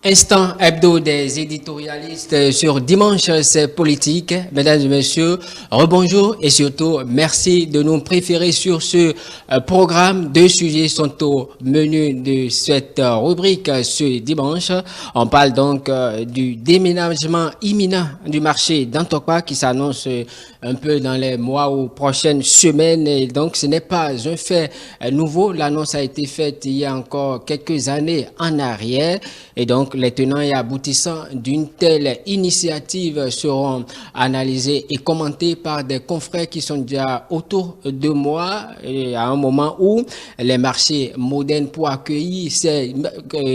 Instant hebdo des éditorialistes sur Dimanche, c'est politique. Mesdames et messieurs, rebonjour et surtout merci de nous préférer sur ce programme. Deux sujets sont au menu de cette rubrique ce dimanche. On parle donc du déménagement imminent du marché d'Antokpa qui s'annonce un peu dans les mois ou prochaines semaines. Et donc ce n'est pas un fait nouveau. L'annonce a été faite il y a encore quelques années en arrière. Et donc, les tenants et aboutissants d'une telle initiative seront analysés et commentés par des confrères qui sont déjà autour de moi et à un moment où les marchés modernes pour accueillir ces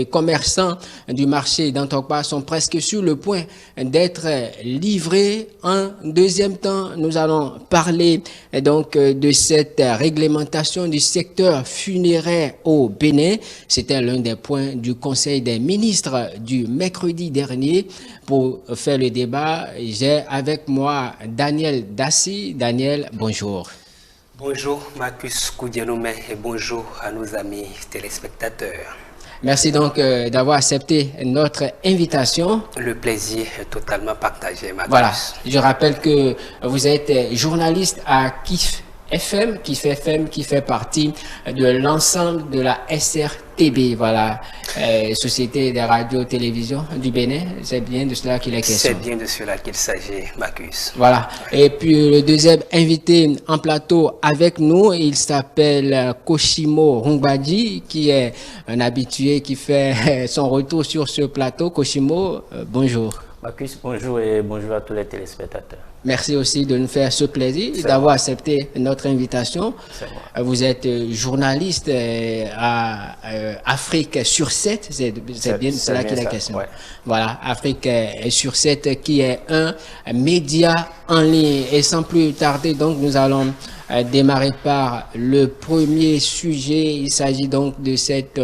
commerçants du marché d'Antokpa sont presque sur le point d'être livrés. En deuxième temps, nous allons parler donc de cette réglementation du secteur funéraire au Bénin. C'était l'un des points du Conseil des ministres du mercredi dernier. Pour faire le débat, j'ai avec moi Daniel Dassi. Daniel, bonjour. Bonjour Marcus Koudianoumé et bonjour à nos amis téléspectateurs. Merci donc d'avoir accepté notre invitation. Le plaisir est totalement partagé, Marcus. Voilà, je rappelle que vous êtes journaliste à KIF FM qui fait partie de l'ensemble de la SRTB, voilà, Société des radios-télévisions du Bénin. C'est bien de cela qu'il est question. C'est bien de cela qu'il s'agit, Marcus. Voilà. Et puis le deuxième invité en plateau avec nous, il s'appelle Koshimo Rungbadji, qui est un habitué qui fait son retour sur ce plateau. Koshimo, bonjour. Marcus, bonjour et bonjour à tous les téléspectateurs. Merci aussi de nous faire ce plaisir d'avoir accepté notre invitation. Vous êtes journaliste à Afrique sur 7, c'est bien de cela qu'il est question. Ouais. Voilà, Afrique sur 7 qui est un média en ligne. Et sans plus tarder, donc nous allons démarrer par le premier sujet. Il s'agit donc de cette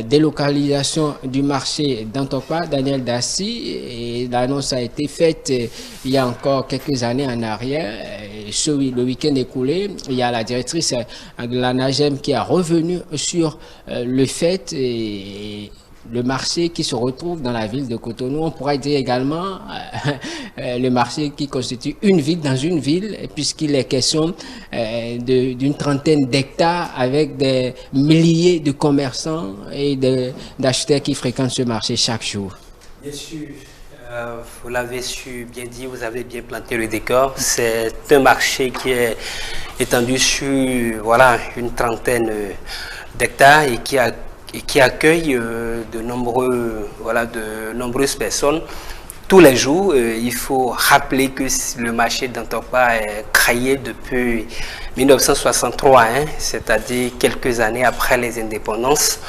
délocalisation du marché d'Antokpa. Daniel Dassi, et l'annonce a été faite il y a encore quelques années en arrière. Le week-end écoulé, il y a la directrice de la NAGEM qui a revenu sur le fait et le marché qui se retrouve dans la ville de Cotonou. On pourrait dire également le marché qui constitue une ville dans une ville, puisqu'il est question d'une trentaine d'hectares avec des milliers de commerçants et d'acheteurs qui fréquentent ce marché chaque jour. Bien sûr, vous l'avez su bien dit, vous avez bien planté le décor. C'est un marché qui est étendu sur voilà, une trentaine d'hectares et qui accueille de nombreuses personnes tous les jours. Il faut rappeler que le marché d'Antokpa est créé depuis 1963, hein, c'est-à-dire quelques années après les indépendances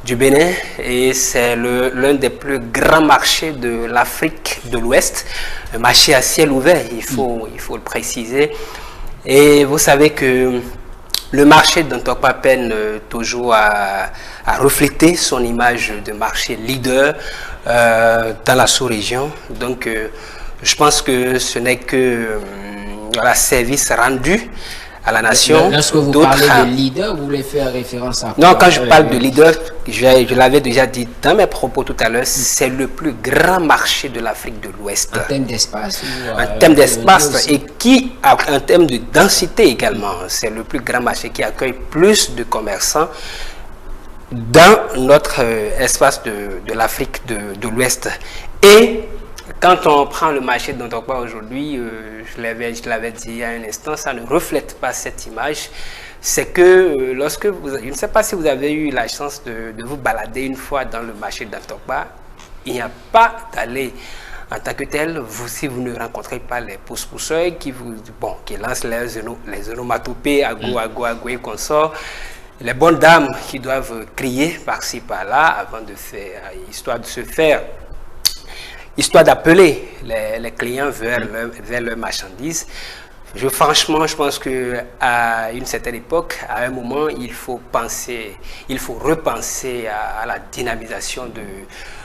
du Bénin, et c'est l'un des plus grands marchés de l'Afrique de l'Ouest, un marché à ciel ouvert, il faut le préciser. Et vous savez que le marché d'Antokpa peine toujours à refléter son image de marché leader dans la sous-région. Donc, je pense que ce n'est que service rendu à la nation. Lorsque vous parlez de leader, vous voulez faire référence à quoi? Non, quand je parle de leader, je l'avais déjà dit dans mes propos tout à l'heure, c'est le plus grand marché de l'Afrique de l'Ouest. En termes d'espace? En termes d'espace et qui, en termes de densité également, c'est le plus grand marché qui accueille plus de commerçants dans notre espace de l'Afrique de l'Ouest. Et quand on prend le marché d'Antokpa aujourd'hui, je l'avais dit il y a un instant, ça ne reflète pas cette image. C'est que lorsque je ne sais pas si vous avez eu la chance de vous balader une fois dans le marché d'Antokpa, il n'y a pas d'aller en tant que tel, si vous ne rencontrez pas les pousse-pousseurs qui lancent les onomatopées à go et consorts, les bonnes dames qui doivent crier par-ci par-là avant de faire, histoire d'appeler les clients vers leurs marchandises. Franchement, je pense qu'à une certaine époque, à un moment, il faut repenser à la dynamisation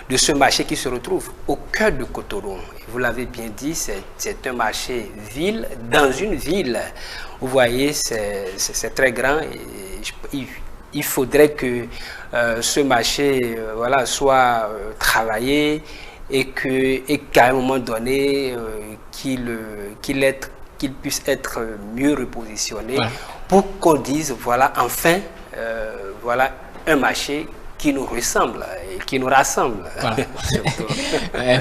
de ce marché qui se retrouve au cœur de Cotonou. Vous l'avez bien dit, c'est un marché ville dans une ville. Vous voyez, c'est très grand et il faudrait que ce marché voilà, soit travaillé et qu'à un moment donné, qu'il puisse être mieux repositionné, voilà, pour qu'on dise, voilà, enfin, voilà un marché qui nous ressemble et qui nous rassemble. Voilà.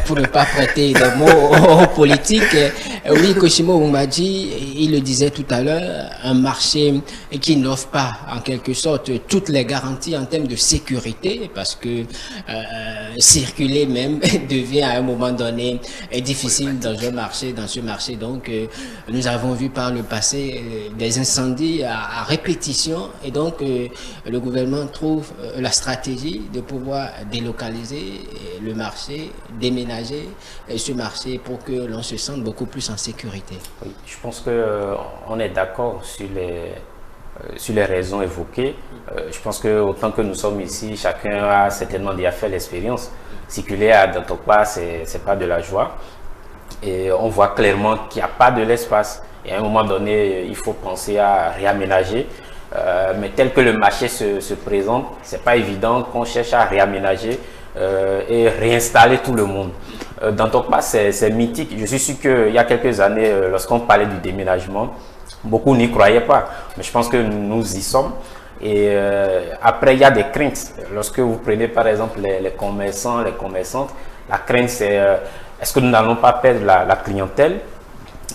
Pour ne pas prêter des mots aux politiques, oui, Koshimo Oumadji, il le disait tout à l'heure, un marché qui n'offre pas en quelque sorte toutes les garanties en termes de sécurité, parce que circuler même devient à un moment donné difficile dans ce marché. Donc nous avons vu par le passé des incendies à répétition, et donc le gouvernement trouve la stratégie de pouvoir délocaliser le marché, déménager ce marché pour que l'on se sente beaucoup plus en sécurité. Oui, je pense qu'on est d'accord sur les raisons évoquées. Je pense que autant que nous sommes ici, chacun a certainement déjà fait l'expérience. Circuler à Dantokpa, c'est pas de la joie. Et on voit clairement qu'il n'y a pas de l'espace. Et à un moment donné, il faut penser à réaménager. Mais tel que le marché se présente, c'est pas évident qu'on cherche à réaménager et réinstaller tout le monde. Dantokpa, c'est mythique. Je suis sûr qu'il y a quelques années, lorsqu'on parlait du déménagement, beaucoup n'y croyaient pas. Mais je pense que nous y sommes. Et après, il y a des craintes. Lorsque vous prenez par exemple les commerçants, les commerçantes, la crainte c'est est-ce que nous n'allons pas perdre la clientèle?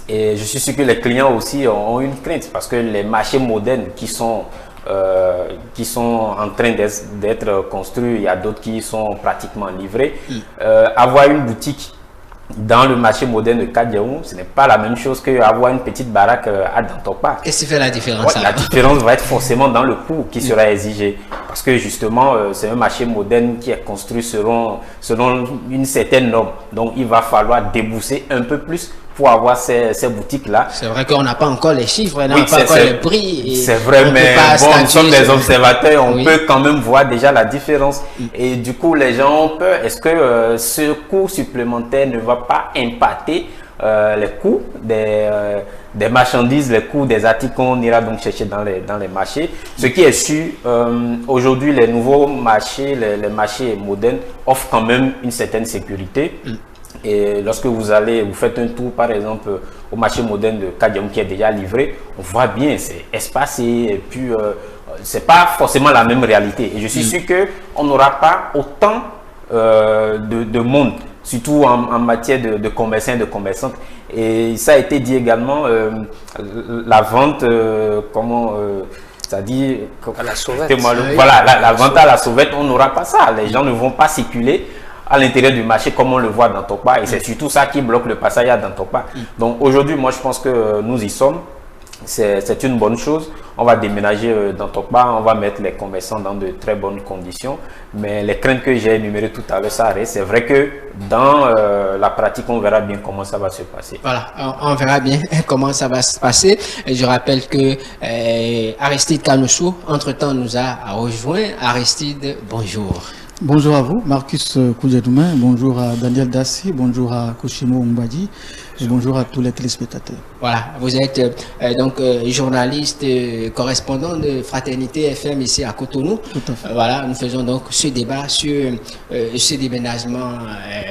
Et je suis sûr que les clients aussi ont une crainte, parce que les marchés modernes qui sont en train d'être construits, il y a d'autres qui sont pratiquement livrés. Avoir une boutique dans le marché moderne de Kadiaou, ce n'est pas la même chose qu'avoir une petite baraque à Dantokpa. Qu'est-ce qui fait la différence? Ouais, la différence va être forcément dans le coût qui sera exigé. Parce que justement, c'est un marché moderne qui est construit selon une certaine norme. Donc, il va falloir débourser un peu plus pour avoir ces boutiques-là. C'est vrai qu'on n'a pas encore les chiffres, on n'a pas encore les prix. C'est vrai, mais bon, nous sommes des observateurs, on peut quand même voir déjà la différence. Et du coup, les gens ont peur. Est-ce que ce coût supplémentaire ne va pas impacter les coûts des marchandises, les coûts des articles qu'on ira donc chercher dans les marchés? Ce qui est sûr, aujourd'hui, les nouveaux marchés, les marchés modernes offrent quand même une certaine sécurité. Et lorsque vous faites un tour par exemple au marché moderne de Kadiaou qui est déjà livré, on voit bien, c'est espacé, et puis c'est pas forcément la même réalité. Et je suis sûr qu'on n'aura pas autant de monde, surtout en matière de commerçants et de commerçantes. Et ça a été dit également, la vente, c'est-à-dire à la sauvette. Voilà, la vente à la sauvette, on n'aura pas ça. Les gens ne vont pas circuler à l'intérieur du marché comme on le voit dans Dantokpa, et c'est surtout ça qui bloque le passage à Dantokpa. Donc aujourd'hui, moi je pense que nous y sommes, c'est une bonne chose. On va déménager dans Dantokpa, on va mettre les commerçants dans de très bonnes conditions, mais les craintes que j'ai énumérées tout à l'heure, ça reste. C'est vrai que dans la pratique, on verra bien comment ça va se passer. Voilà, on verra bien comment ça va se passer. Et je rappelle que Aristide Kanoussou, entre-temps, nous a rejoint. Aristide, bonjour. Bonjour à vous, Marcus Koudjadoumen, bonjour à Daniel Dassi, bonjour à Koshimo Oumadji et bonjour à tous les téléspectateurs. Voilà, vous êtes donc journaliste, correspondant de Fraternité FM ici à Cotonou. Tout à fait. Voilà, nous faisons donc ce débat sur ce déménagement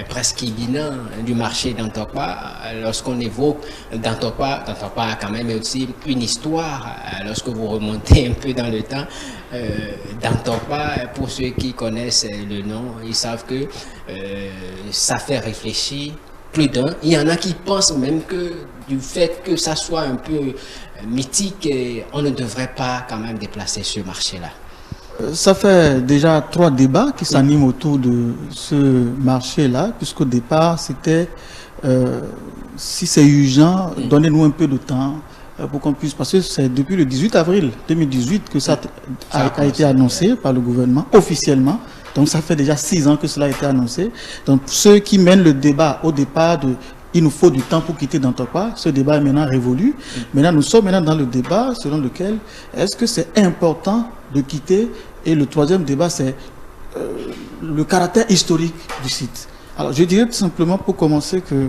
presque imminent du marché Dantokpa. Lorsqu'on évoque Dantokpa a quand même aussi une histoire. Lorsque vous remontez un peu dans le temps, Dantokpa, pour ceux qui connaissent le nom, ils savent que ça fait réfléchir plus d'un. Il y en a qui pensent même que du fait que ça soit un peu mythique, on ne devrait pas quand même déplacer ce marché-là. Ça fait déjà 3 débats qui s'animent autour de ce marché-là, puisqu'au départ, c'était si c'est urgent, donnez-nous un peu de temps pour qu'on puisse, parce que c'est depuis le 18 avril 2018 que ça a été annoncé par le gouvernement officiellement. Donc ça fait déjà 6 ans que cela a été annoncé. Donc ceux qui mènent le débat au départ de il nous faut du temps pour quitter Dantokpa, ce débat est maintenant révolu. Maintenant nous sommes dans le débat selon lequel est-ce que c'est important de quitter, et le troisième débat c'est le caractère historique du site. Alors je dirais tout simplement pour commencer que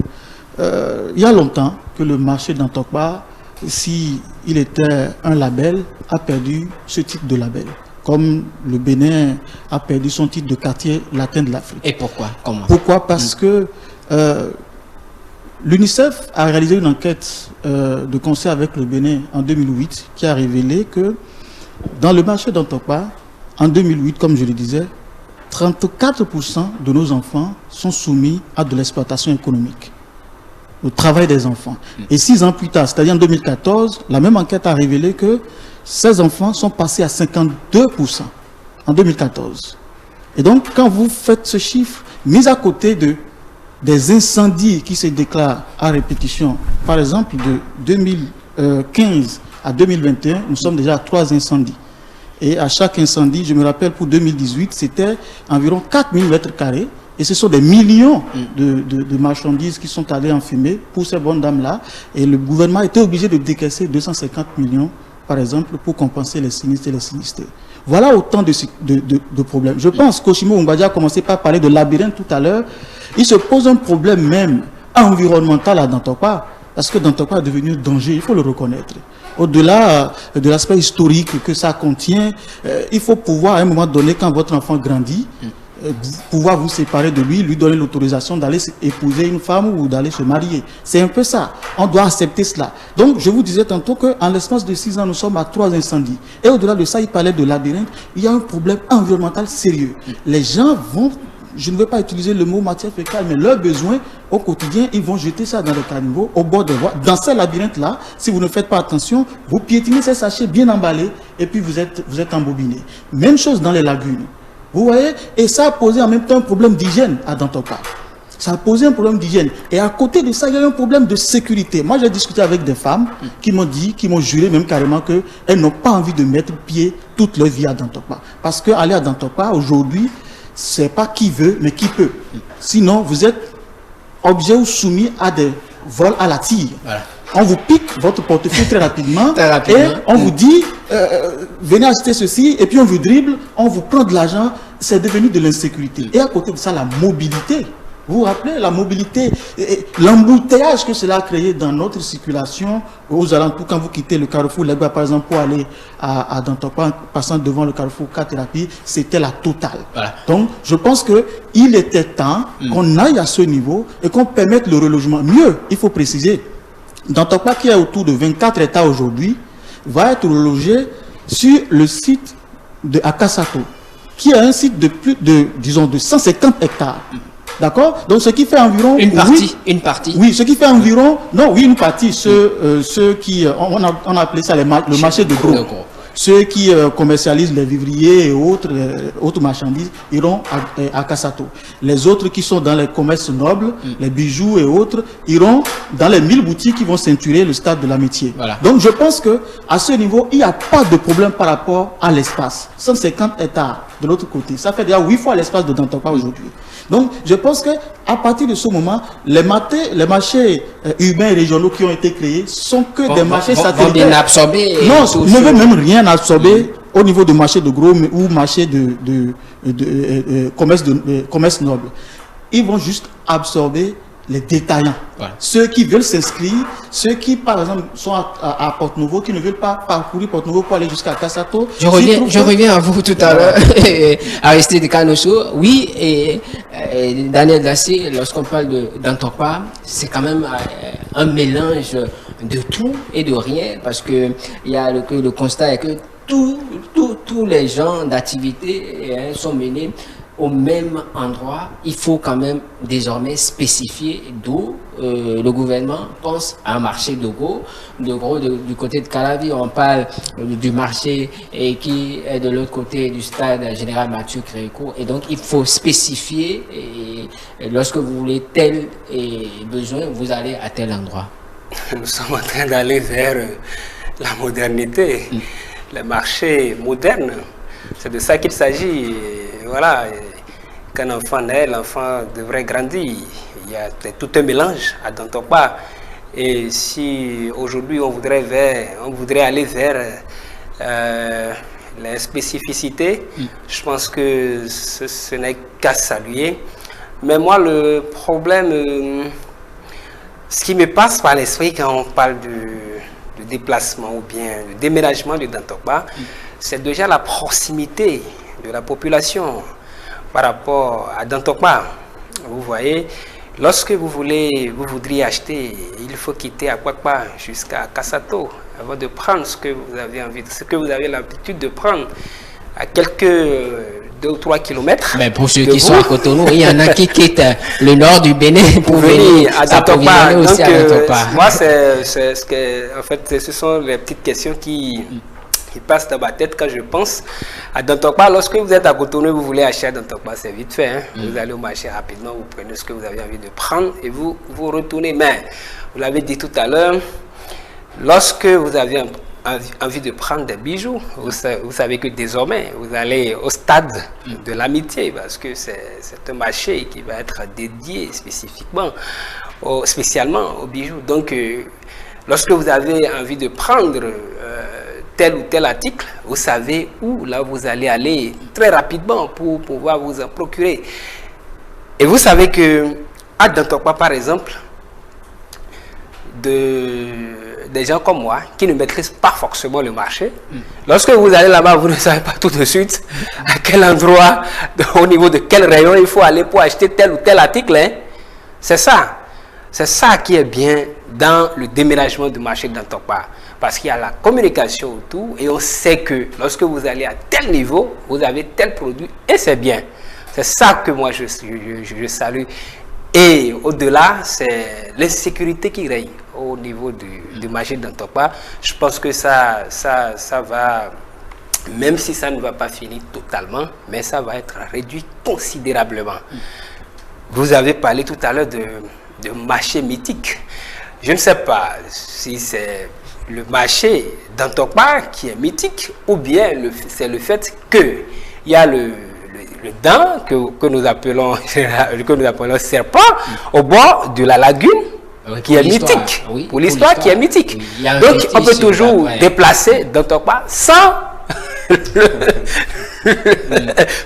il y a longtemps que le marché Dantokpa, si il était un label, a perdu ce type de label. comme le Bénin a perdu son titre de quartier latin de l'Afrique. Et pourquoi? Comment? Pourquoi? Parce que l'UNICEF a réalisé une enquête de concert avec le Bénin en 2008 qui a révélé que dans le marché d'Antokpa, en 2008, comme je le disais, 34% de nos enfants sont soumis à de l'exploitation économique, au travail des enfants. Et 6 ans plus tard, c'est-à-dire en 2014, la même enquête a révélé que ces enfants sont passés à 52% en 2014. Et donc, quand vous faites ce chiffre, mis à côté des incendies qui se déclarent à répétition, par exemple, de 2015 à 2021, nous sommes déjà à 3 incendies. Et à chaque incendie, je me rappelle pour 2018, c'était environ 4000 mètres carrés. Et ce sont des millions de marchandises qui sont allées en fumée pour ces bonnes dames-là. Et le gouvernement était obligé de décaisser 250 millions, par exemple, pour compenser les sinistres et les sinistrés. Voilà autant de problèmes. Je pense qu'Oshimo Umbadia a commencé par parler de labyrinthe tout à l'heure. Il se pose un problème même environnemental à Dantokpa, parce que Dantokpa est devenu un danger, il faut le reconnaître. Au-delà de l'aspect historique que ça contient, il faut pouvoir, à un moment donné, quand votre enfant grandit, pouvoir vous séparer de lui, lui donner l'autorisation d'aller épouser une femme ou d'aller se marier. C'est un peu ça. On doit accepter cela. Donc, je vous disais tantôt qu'en l'espace de 6 ans, nous sommes à 3 incendies. Et au-delà de ça, il parlait de labyrinthe. Il y a un problème environnemental sérieux. Les gens vont, je ne vais pas utiliser le mot matière fécale, mais leurs besoins au quotidien, ils vont jeter ça dans le caniveau, au bord des voies. Dans ces labyrinthes-là, si vous ne faites pas attention, vous piétinez ces sachets bien emballés et puis vous êtes embobiné. Même chose dans les lagunes. Vous voyez? Et ça a posé en même temps un problème d'hygiène à Dantokpa. Ça a posé un problème d'hygiène. Et à côté de ça, il y a un problème de sécurité. Moi, j'ai discuté avec des femmes qui m'ont dit, qui m'ont juré même carrément qu'elles n'ont pas envie de mettre pied toute leur vie à Dantokpa. Parce qu'aller à Dantokpa, aujourd'hui, c'est pas qui veut, mais qui peut. Sinon, vous êtes obligé ou soumis à des vols à la tire. Voilà. On vous pique votre portefeuille très rapidement, et on vous dit, venez acheter ceci, et puis on vous dribble, on vous prend de l'argent, c'est devenu de l'insécurité. Et à côté de ça, la mobilité. Vous vous rappelez, la mobilité, l'embouteillage que cela a créé dans notre circulation aux alentours, quand vous quittez le carrefour Legba, par exemple, pour aller à Dantokpa, passant devant le carrefour K-Thérapie, c'était la totale. Voilà. Donc, je pense qu'il était temps qu'on aille à ce niveau et qu'on permette le relogement. Mieux, il faut préciser, Dantokpa, qui est autour de 24 hectares aujourd'hui, va être relogé sur le site de Akasato, qui est un site de plus de, disons, de 150 hectares. D'accord? Donc, ce qui fait environ... Une partie. Oui, ce qui fait environ... Non, oui, une partie. Ceux qui... On a appelé ça le marché de gros. Ceux qui commercialisent les vivriers et autres marchandises iront à Kassato. Les autres qui sont dans les commerces nobles, les bijoux et autres, iront dans les 1000 boutiques qui vont ceinturer le stade de l'amitié. Voilà. Donc, je pense qu'à ce niveau, il n'y a pas de problème par rapport à l'espace. 150 hectares de l'autre côté. Ça fait déjà 8 fois l'espace de Dantokpa aujourd'hui. Donc, je pense qu'à partir de ce moment, les marchés urbains et régionaux qui ont été créés sont que des marchés satellitaires. Bien absorbés. Non, ne veut même rien absorber au niveau du marché de gros ou marché de commerce noble. Ils vont juste absorber les détaillants. Voilà. Ceux qui veulent s'inscrire, ceux qui, par exemple, sont à Porte-Nouveau, qui ne veulent pas parcourir Porte-Nouveau pour aller jusqu'à Kassato. Je reviens à vous tout à l'heure, Aristide Kanosso. Oui, et Daniel Dassé, lorsqu'on parle d'Antokpa, c'est quand même un mélange de tout et de rien, parce que il y a le constat est que tous les genres d'activités sont menés au même endroit. Il faut quand même désormais spécifier d'où le gouvernement pense à un marché de gros du côté de Calavi. On parle du marché qui est de l'autre côté du stade général Mathieu Créco, et donc il faut spécifier, et lorsque vous voulez tel besoin, vous allez à tel endroit. Nous sommes en train d'aller vers la modernité, le marché moderne. C'est de ça qu'il s'agit. Voilà, quand un enfant naît, l'enfant devrait grandir. Il y a tout un mélange à Dantokpa. Et si aujourd'hui on voudrait aller vers les spécificités, je pense que ce n'est qu'à saluer. Mais moi, le problème, ce qui me passe par l'esprit quand on parle de déplacement ou bien de déménagement de Dantokpa, c'est déjà la proximité de la population par rapport à Dantokpa. Vous voyez, lorsque vous voudriez acheter, il faut quitter Akwakpa jusqu'à Kassato avant de prendre ce que vous avez envie, ce que vous avez l'habitude de prendre à quelques 2 ou 3 kilomètres. Mais pour ceux qui sont à Cotonou, il y en a qui quittent le nord du Bénin pour venir à Dantokpa. aussi à Dantokpa. Moi, c'est ce que, en fait, ce sont les petites questions qui passent dans ma tête quand je pense à Dantokpa. Lorsque vous êtes à Cotonou et vous voulez acheter à Dantokpa, c'est vite fait. Hein? Vous allez au marché rapidement, vous prenez ce que vous avez envie de prendre et vous retournez. Mais, vous l'avez dit tout à l'heure, lorsque vous avez envie de prendre des bijoux, vous savez que désormais, vous allez au stade de l'amitié parce que c'est un marché qui va être dédié spécialement aux bijoux. Donc, lorsque vous avez envie de prendre tel ou tel article, vous savez où là vous allez aller très rapidement pour pouvoir vous en procurer. Et vous savez que à Dantokpa, par exemple, des gens comme moi qui ne maîtrisent pas forcément le marché, lorsque vous allez là-bas, vous ne savez pas tout de suite à quel endroit, au niveau de quel rayon il faut aller pour acheter tel ou tel article. Hein. C'est ça qui est bien dans le déménagement du marché de Dantokpa. Parce qu'il y a la communication autour et on sait que lorsque vous allez à tel niveau, vous avez tel produit et c'est bien. C'est ça que moi je salue. Et au-delà, c'est l'insécurité qui règne au niveau du marché de Dantokpa. Je pense que ça va, même si ça ne va pas finir totalement, mais ça va être réduit considérablement. Vous avez parlé tout à l'heure de marché mythique. Je ne sais pas si c'est le marché Dantokpa qui est mythique ou bien c'est le fait qu'il y a le dent que nous appelons serpent au bord de la lagune qui est mythique. Oui, pour l'histoire qui est mythique. Oui, donc on peut toujours déplacer Dantokpa sans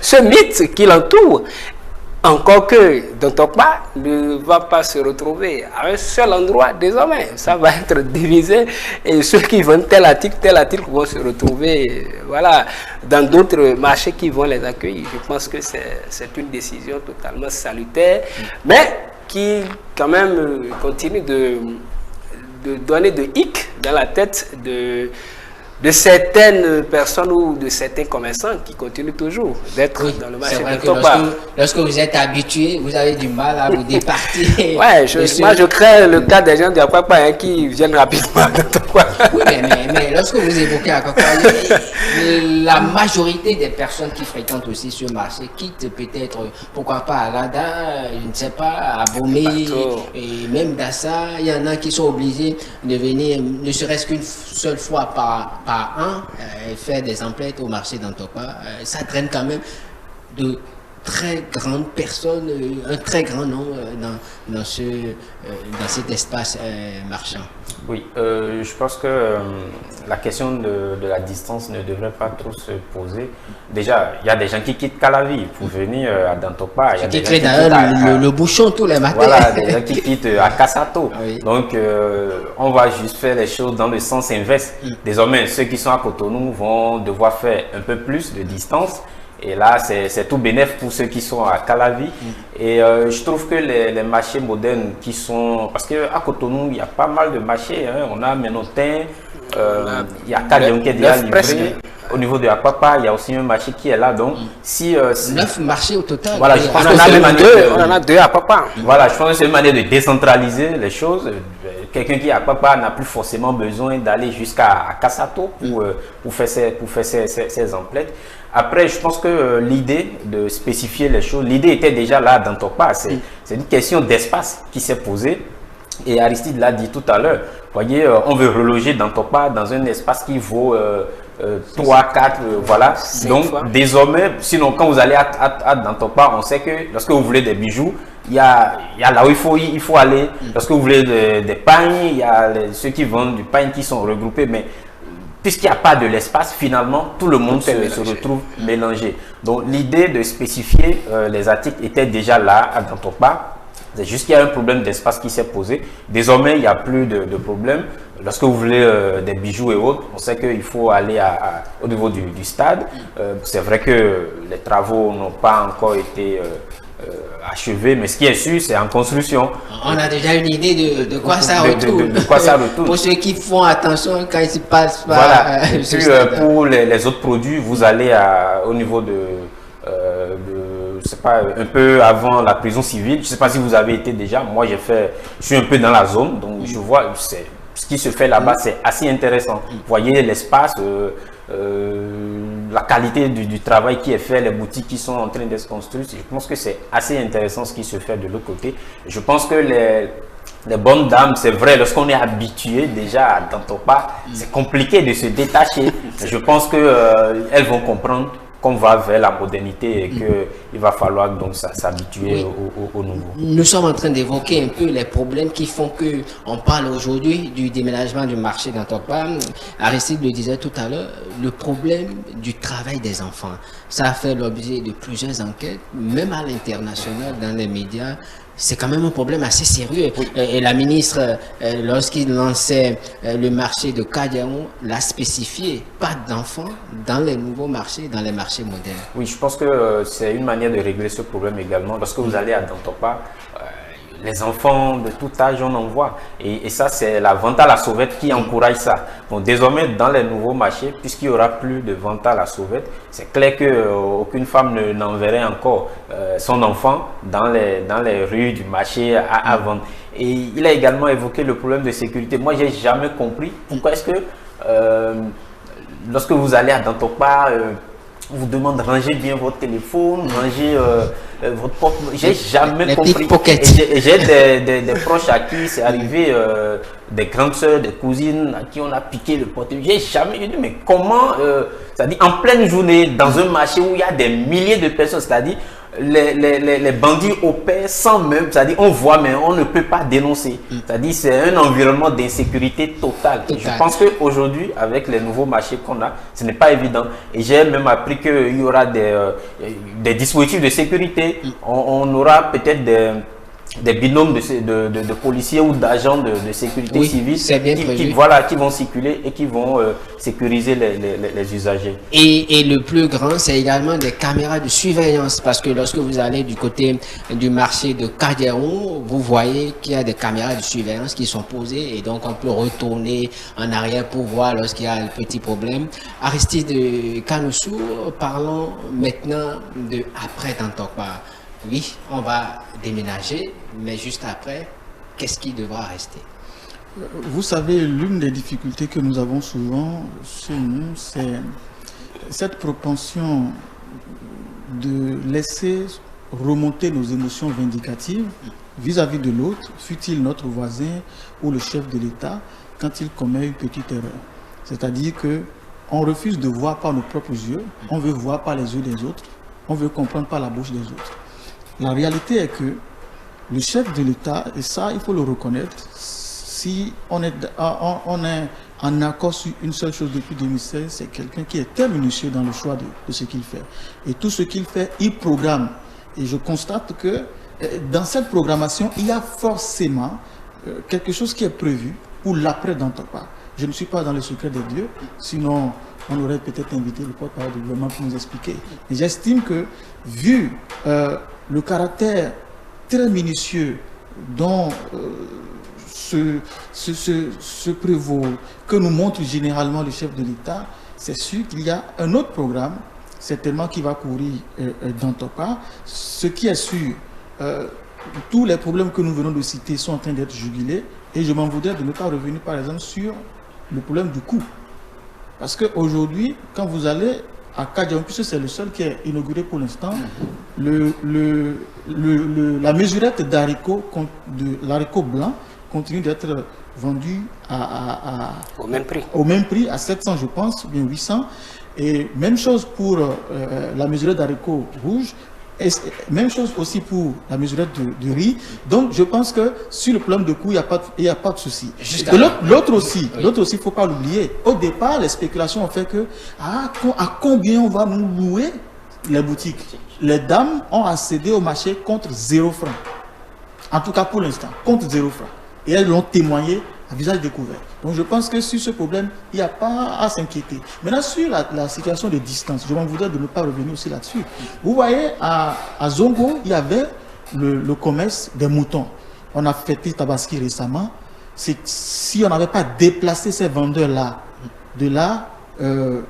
ce mythe qui l'entoure. Encore que Dantokpa ne va pas se retrouver à un seul endroit désormais. Ça va être divisé et ceux qui vendent tel article vont se retrouver voilà, dans d'autres marchés qui vont les accueillir. Je pense que c'est une décision totalement salutaire, mais qui quand même continue de donner de hic dans la tête de certaines personnes ou de certains commerçants qui continuent toujours d'être dans le marché de Dantokpa. Lorsque vous êtes habitué, vous avez du mal à vous départir. Ouais, moi je crains le cas des gens de Akwakpa qui viennent rapidement à Dantokpa. Oui, mais lorsque vous évoquez Akwakpa, la majorité des personnes qui fréquentent aussi ce marché quittent peut-être, pourquoi pas à Lada, je ne sais pas, à Bomé, et même Dassa, il y en a qui sont obligés de venir, ne serait-ce qu'une seule fois par an, faire des emplettes au marché Dantokpa. Ça traîne quand même de très grandes personnes, un très grand nombre dans cet espace marchand. Oui, je pense que la question de la distance ne devrait pas trop se poser. Déjà, il y a des gens qui quittent Calavi pour venir à Dantokpa. Qui créent d'ailleurs le bouchon tous les matins. Voilà, des gens qui quittent à Kassato. Oui. Donc, on va juste faire les choses dans le sens inverse. Désormais, ceux qui sont à Cotonou vont devoir faire un peu plus de distance. Et là, c'est tout bénéf pour ceux qui sont à Calavi. Et je trouve que les marchés modernes qui sont... Parce qu'à Cotonou, il y a pas mal de marchés. Hein. On a Menotin, il y a Kadion qui est déjà livré. Au niveau de Akwakpa, il y a aussi un marché qui est là. Donc, si 9 marchés au total. Voilà, je pense on en a deux à Akwakpa. Voilà, je pense que c'est une manière de décentraliser les choses. Quelqu'un qui est à Akwakpa n'a plus forcément besoin d'aller jusqu'à Kassato pour faire ses emplettes. Après, je pense que l'idée de spécifier les choses, l'idée était déjà là dans Dantokpa. C'est une question d'espace qui s'est posée. Et Aristide l'a dit tout à l'heure. Vous voyez, on veut reloger Dantokpa dans un espace qui vaut 3, 4, voilà. Donc, désormais, sinon, quand vous allez à Dantokpa, on sait que lorsque vous voulez des bijoux, il y a là où il faut aller. Lorsque vous voulez des pagnes, il y a ceux qui vendent du pagne qui sont regroupés. Mais puisqu'il n'y a pas de l'espace, finalement, tout le monde se retrouve mélangé. Donc, l'idée de spécifier les articles était déjà là à Dantokpa. C'est juste qu'il y a un problème d'espace qui s'est posé. Désormais, il n'y a plus de problème. lorsque vous voulez des bijoux et autres, on sait qu'il faut aller au niveau du stade. C'est vrai que les travaux n'ont pas encore été achevés, mais ce qui est sûr, c'est en construction. On a déjà une idée de quoi ça retourne. De quoi ça retourne. Pour ceux qui font attention quand ils passent par voilà. Et puis, pour les autres produits, vous allez au niveau je sais pas, un peu avant la prison civile. Je ne sais pas si vous avez été déjà. Moi, je suis un peu dans la zone, donc je vois ce qui se fait là-bas, c'est assez intéressant. Vous voyez l'espace, la qualité du travail qui est fait, les boutiques qui sont en train d'être construites. Je pense que c'est assez intéressant ce qui se fait de l'autre côté. Je pense que les bonnes dames, c'est vrai, lorsqu'on est habitué déjà à Dantopa, c'est compliqué de se détacher. Je pense qu'elles vont comprendre qu'on va vers la modernité et qu'il va falloir donc s'habituer au nouveau. Nous sommes en train d'évoquer un peu les problèmes qui font qu'on parle aujourd'hui du déménagement du marché d'Antopa. Aristide le disait tout à l'heure, le problème du travail des enfants. Ça a fait l'objet de plusieurs enquêtes, même à l'international, dans les médias. C'est quand même un problème assez sérieux. Et la ministre, lorsqu'il lançait le marché de Kadiaon, l'a spécifié. Pas d'enfants dans les nouveaux marchés, dans les marchés modernes. Oui, je pense que c'est une manière de régler ce problème également. Lorsque vous allez à Dantopa, les enfants de tout âge, on en voit. Et ça, c'est la vente à la sauvette qui encourage ça. Bon, désormais, dans les nouveaux marchés, puisqu'il n'y aura plus de vente à la sauvette, c'est clair qu'aucune femme n'enverrait encore son enfant dans les rues du marché à vendre. Et il a également évoqué le problème de sécurité. Moi, je n'ai jamais compris pourquoi est-ce que lorsque vous allez à Dantopa, on vous demande de ranger bien votre téléphone, ranger votre porte. J'ai jamais compris. J'ai des proches à qui c'est arrivé, des grandes soeurs, des cousines à qui on a piqué le portefeuille. J'ai dit, mais comment, c'est-à-dire en pleine journée, dans un marché où il y a des milliers de personnes, c'est-à-dire les bandits opèrent sans même, c'est-à-dire on voit mais on ne peut pas dénoncer. C'est-à-dire c'est un environnement d'insécurité totale. Je pense qu'aujourd'hui, avec les nouveaux marchés qu'on a, ce n'est pas évident. Et j'ai même appris qu'il y aura des dispositifs de sécurité. On aura peut-être des binômes de policiers ou d'agents de sécurité civile qui vont circuler et qui vont sécuriser les usagers. Et le plus grand, c'est également des caméras de surveillance, parce que lorsque vous allez du côté du marché de Kadiaon, vous voyez qu'il y a des caméras de surveillance qui sont posées et donc on peut retourner en arrière pour voir lorsqu'il y a un petit problème. Aristide Kanoussou, parlons maintenant de après Dantopa. Oui, on va déménager, mais juste après, qu'est-ce qui devra rester? Vous savez, l'une des difficultés que nous avons souvent chez nous, c'est cette propension de laisser remonter nos émotions vindicatives vis-à-vis de l'autre, fût-il notre voisin ou le chef de l'État, quand il commet une petite erreur. C'est-à-dire qu'on refuse de voir par nos propres yeux, on veut voir par les yeux des autres, on veut comprendre par la bouche des autres. La réalité est que le chef de l'État, et ça il faut le reconnaître, si on est en accord sur une seule chose depuis 2016, c'est quelqu'un qui est très minutieux dans le choix de ce qu'il fait. Et tout ce qu'il fait, il programme. Et je constate que dans cette programmation, il y a forcément quelque chose qui est prévu pour l'après Dantopa. Je ne suis pas dans le secret des dieux, sinon on aurait peut-être invité le porte-parole du gouvernement pour nous expliquer. Mais j'estime que, vu le caractère très minutieux dont ce prévaut, que nous montre généralement le chef de l'État, c'est sûr qu'il y a un autre programme, certainement qui va courir dans Dantopa. Ce qui est sûr, tous les problèmes que nous venons de citer sont en train d'être jugulés, et je m'en voudrais de ne pas revenir par exemple sur le problème du coût. Parce qu'aujourd'hui, quand vous allez à Kadiaon, puisque c'est le seul qui est inauguré pour l'instant, la mesurette d'haricot, de l'haricot blanc, continue d'être vendue au même prix, à 700 je pense, bien 800. Et même chose pour la mesurette d'haricot rouge, et même chose aussi pour la mesurette de riz. Donc je pense que sur le problème de coût, il n'y a pas de souci. L'autre aussi, il ne faut pas l'oublier. Au départ, les spéculations ont fait que à combien on va nous louer les boutiques. Les dames ont accédé au marché contre 0 franc. En tout cas pour l'instant, contre 0 franc. Et elles l'ont témoigné à visage découvert. Donc je pense que sur ce problème, il n'y a pas à s'inquiéter. Maintenant, sur la situation de distance, je m'en voudrais de ne pas revenir aussi là-dessus. Vous voyez, à Zongo, il y avait le commerce des moutons. On a fêté Tabaski récemment. Si on n'avait pas déplacé ces vendeurs-là, de là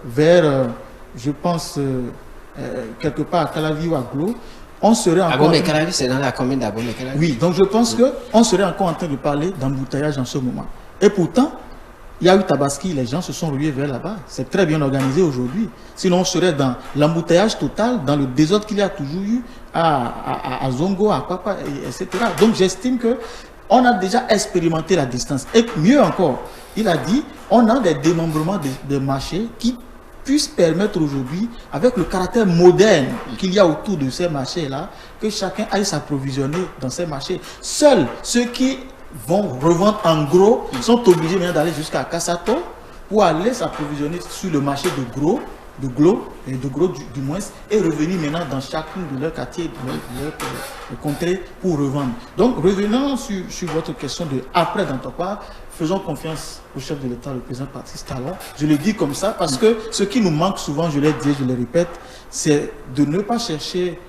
vers, je pense, quelque part à Calavi ou à Glo, on serait encore... Abomey-Calavi, c'est dans la commune d'Abomey-Calavi. Oui, donc je pense qu'on serait encore en train de parler d'embouteillage en ce moment. Et pourtant, il y a eu Tabaski, les gens se sont rués vers là-bas. C'est très bien organisé aujourd'hui. Sinon, on serait dans l'embouteillage total, dans le désordre qu'il y a toujours eu à Zongo, à Papa, etc. Donc j'estime que on a déjà expérimenté la distance. Et mieux encore, il a dit, on a des démembrements de marchés qui puissent permettre aujourd'hui, avec le caractère moderne qu'il y a autour de ces marchés-là, que chacun aille s'approvisionner dans ces marchés. Seuls ceux qui vont revendre en gros sont obligés maintenant d'aller jusqu'à Kassato pour aller s'approvisionner sur le marché de Glo, du moins, et revenir maintenant dans chacun de leurs quartiers, de leur contrée pour revendre. Donc, revenons sur votre question de après Dantokwa, faisons confiance au chef de l'État, le président Patrice Talon. Je le dis comme ça parce que ce qui nous manque souvent, je l'ai dit, je le répète, c'est de ne pas chercher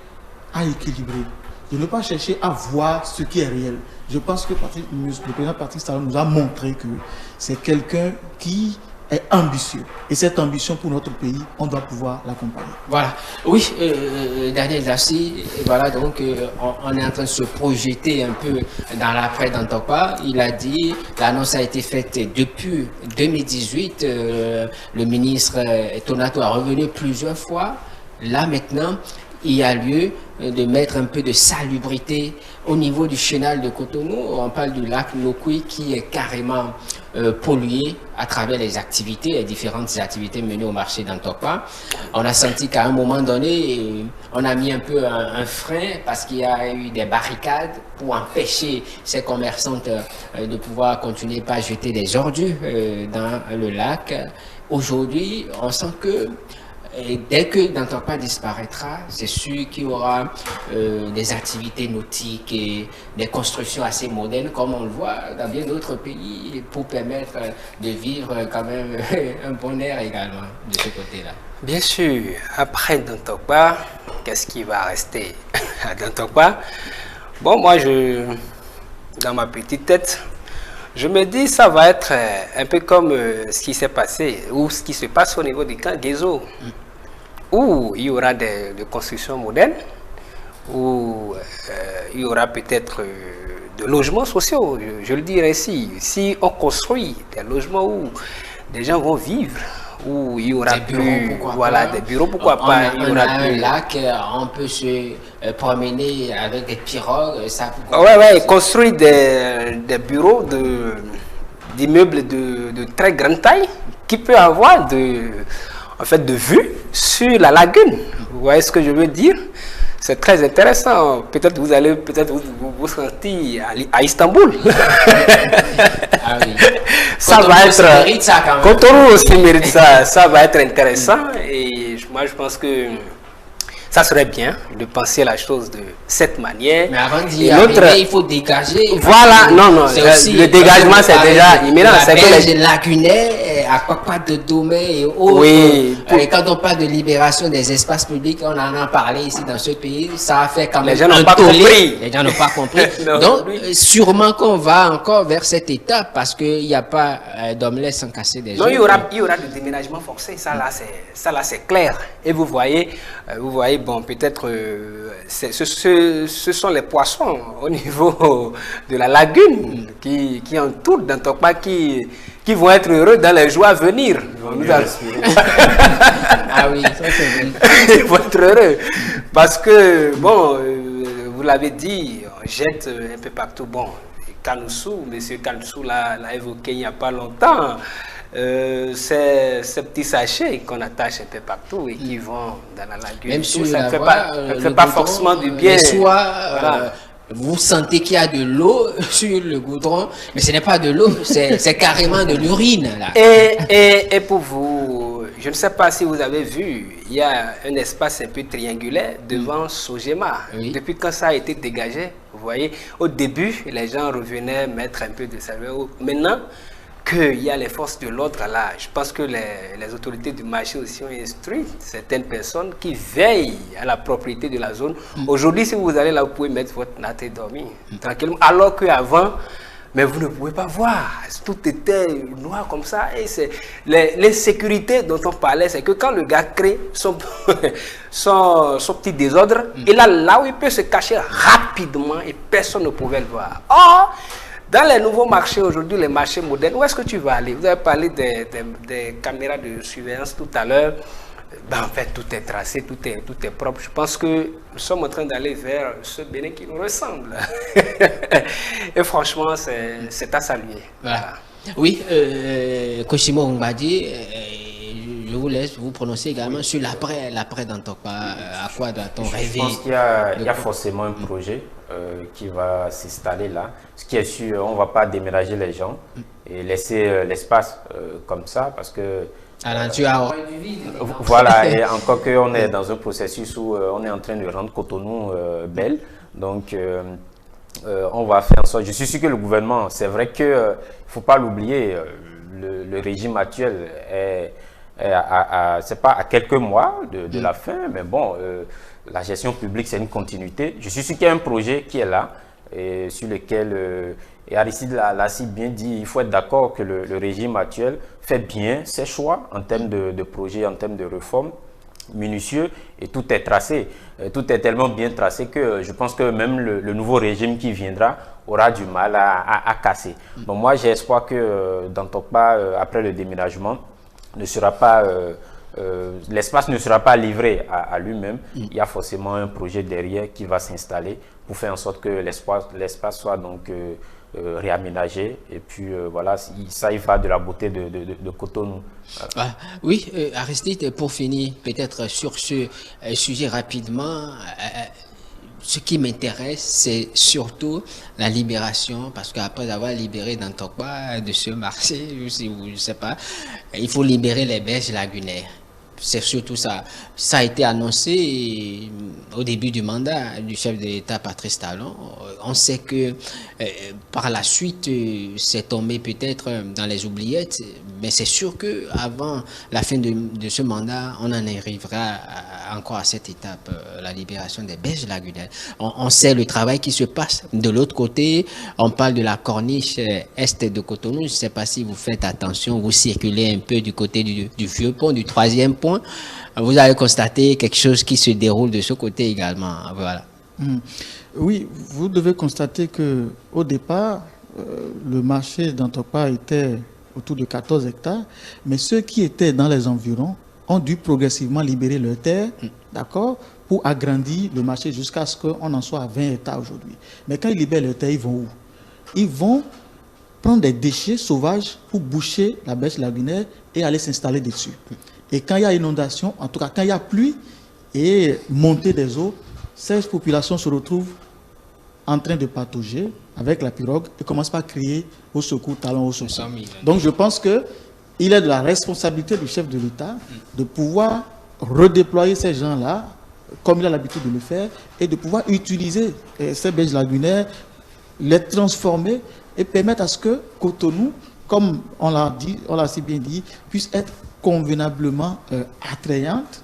à équilibrer, de ne pas chercher à voir ce qui est réel. Je pense que le président Patrice Talon nous a montré que c'est quelqu'un qui est ambitieux. Et cette ambition pour notre pays, on doit pouvoir l'accompagner. Voilà. Oui, Daniel Zassi, voilà, donc on est en train de se projeter un peu dans l'après Dantokwa. Il a dit, l'annonce a été faite depuis 2018. Le ministre Tonato a revenu plusieurs fois. Là, maintenant, il y a lieu de mettre un peu de salubrité au niveau du chenal de Cotonou. On parle du lac Nokui qui est carrément pollué à travers les différentes activités menées au marché d'Antokwa. On a senti qu'à un moment donné, on a mis un peu un frein parce qu'il y a eu des barricades pour empêcher ces commerçantes de pouvoir continuer à jeter des ordures dans le lac. Aujourd'hui, on sent que et dès que Dantokwa disparaîtra, c'est sûr qu'il y aura des activités nautiques et des constructions assez modernes, comme on le voit dans bien d'autres pays, pour permettre de vivre quand même un bon air également de ce côté-là. Bien sûr, après Dantokwa, qu'est-ce qui va rester à Dantokwa? Bon, moi, dans ma petite tête, je me dis ça va être un peu comme ce qui s'est passé ou ce qui se passe au niveau du camp Guézo, où il y aura des constructions modernes, où il y aura peut-être de logements sociaux, je le dirais ici. Si on construit des logements où des gens vont vivre, où il y aura des bureaux, pourquoi pas. Il y aura un lac, on peut se promener avec des pirogues. Construire des bureaux d'immeubles de très grande taille qui peut avoir de vue sur la lagune. Vous voyez ce que je veux dire? C'est très intéressant. Peut-être vous allez vous sentir à Istanbul. Ah oui. Ça va être. Cotonou aussi mérite ça. Ça va être intéressant. Et moi, je pense que ça serait bien de penser la chose de cette manière. Mais avant d'y arriver, il faut dégager. Voilà, le dégagement c'est déjà imminent. La berge lagunaire, à quoi de Domé et autres. Oui. Quand on parle de libération des espaces publics, on en a parlé ici dans ce pays, ça a fait quand même. Les gens n'ont pas compris. Les gens n'ont pas compris. Donc, sûrement qu'on va encore vers cette étape parce qu'il n'y a pas d'omelette sans casser des œufs. Non, il y aura du déménagement forcé. Ça là, c'est clair. Et vous voyez, bon, peut-être ce sont les poissons au niveau de la lagune qui entourent Dantokwa qui vont être heureux dans les jours à venir. Ah oui, ça c'est vrai. Ils vont être heureux. Parce que, bon, vous l'avez dit, on jette un peu partout. Bon, Kanoussou, M. Kanoussou l'a évoqué il n'y a pas longtemps. Ces petits sachets qu'on attache un peu partout et qui vont dans la lagune. Même sur ça ne fait pas forcément du bien. Voilà. Vous sentez qu'il y a de l'eau sur le goudron, mais ce n'est pas de l'eau, c'est carrément de l'urine. Et pour vous, je ne sais pas si vous avez vu, il y a un espace un peu triangulaire devant Sogema. Oui. Depuis quand ça a été dégagé, Vous voyez, au début, les gens revenaient mettre un peu de saveur. Maintenant qu'il y a les forces de l'ordre là, je pense que les autorités du marché aussi ont instruit certaines personnes qui veillent à la propriété de la zone. Aujourd'hui, si vous allez là, vous pouvez mettre votre natte et dormir tranquillement. Alors qu'avant, mais vous ne pouvez pas voir. Tout était noir comme ça. Et c'est l'insécurité dont on parlait, c'est que quand le gars crée son petit désordre, il a là où il peut se cacher rapidement et personne ne pouvait le voir. Or, dans les nouveaux marchés aujourd'hui, les marchés modernes, où est-ce que tu vas aller? Vous avez parlé des caméras de surveillance tout à l'heure. Ben, en fait, tout est tracé, tout est propre. Je pense que nous sommes en train d'aller vers ce Bénin qui nous ressemble. Et franchement, c'est à saluer. Voilà. Oui, Koshimo Mbadi, je vous laisse vous prononcer également sur l'après d'Antokpa. À quoi doit-on rêver? Je pense qu'il y a forcément un projet qui va s'installer là. Ce qui est sûr, on ne va pas déménager les gens et laisser l'espace comme ça parce que voilà, et encore qu'on est dans un processus où on est en train de rendre Cotonou belle. Donc, on va faire en sorte. Je suis sûr que le gouvernement, c'est vrai qu'il ne faut pas l'oublier, le régime actuel c'est pas à quelques mois de la fin, mais bon, la gestion publique, c'est une continuité. Je suis sûr qu'il y a un projet qui est là et sur lequel, et Aristide l'a si bien dit, il faut être d'accord que le régime actuel fait bien ses choix en termes de projets, en termes de réformes minutieux et tout est tracé. Tout est tellement bien tracé que je pense que même le nouveau régime qui viendra aura du mal à casser. Donc moi, j'ai espoir que Dantokpa, après le déménagement, ne sera pas l'espace ne sera pas livré à lui-même. Il y a forcément un projet derrière qui va s'installer pour faire en sorte que l'espace soit donc réaménagé. Et puis voilà, ça il va de la beauté de Cotonou. Oui, Aristide, pour finir, peut-être sur ce sujet rapidement, ce qui m'intéresse, c'est surtout la libération, parce qu'après avoir libéré Dantokpa de ce marché, je ne sais pas, il faut libérer les berges lagunaires. C'est surtout ça. Ça a été annoncé au début du mandat du chef de l'État, Patrice Talon. On sait que par la suite, c'est tombé peut-être dans les oubliettes, mais c'est sûr qu'avant la fin de ce mandat, on en arrivera encore à cette étape, la libération des berges lagunaires. On sait le travail qui se passe de l'autre côté. On parle de la corniche est de Cotonou. Je ne sais pas si vous faites attention, vous circulez un peu du côté du vieux pont, du 3e pont. Vous avez constaté quelque chose qui se déroule de ce côté également. Voilà. Oui, vous devez constater que au départ, le marché d'Antokpa était autour de 14 hectares, mais ceux qui étaient dans les environs ont dû progressivement libérer leurs terres, d'accord, pour agrandir le marché jusqu'à ce qu'on en soit à 20 hectares aujourd'hui. Mais quand ils libèrent leurs terres, ils vont où? Ils vont prendre des déchets sauvages pour boucher la berge lagunaire et aller s'installer dessus. Et quand il y a inondation, en tout cas quand il y a pluie et montée des eaux, ces populations se retrouvent en train de patauger avec la pirogue et commencent par crier au secours, talon au secours. Donc je pense qu'il est de la responsabilité du chef de l'État de pouvoir redéployer ces gens-là, comme il a l'habitude de le faire, et de pouvoir utiliser ces berges lagunaires, les transformer et permettre à ce que Cotonou, comme on l'a si bien dit, puisse être convenablement attrayante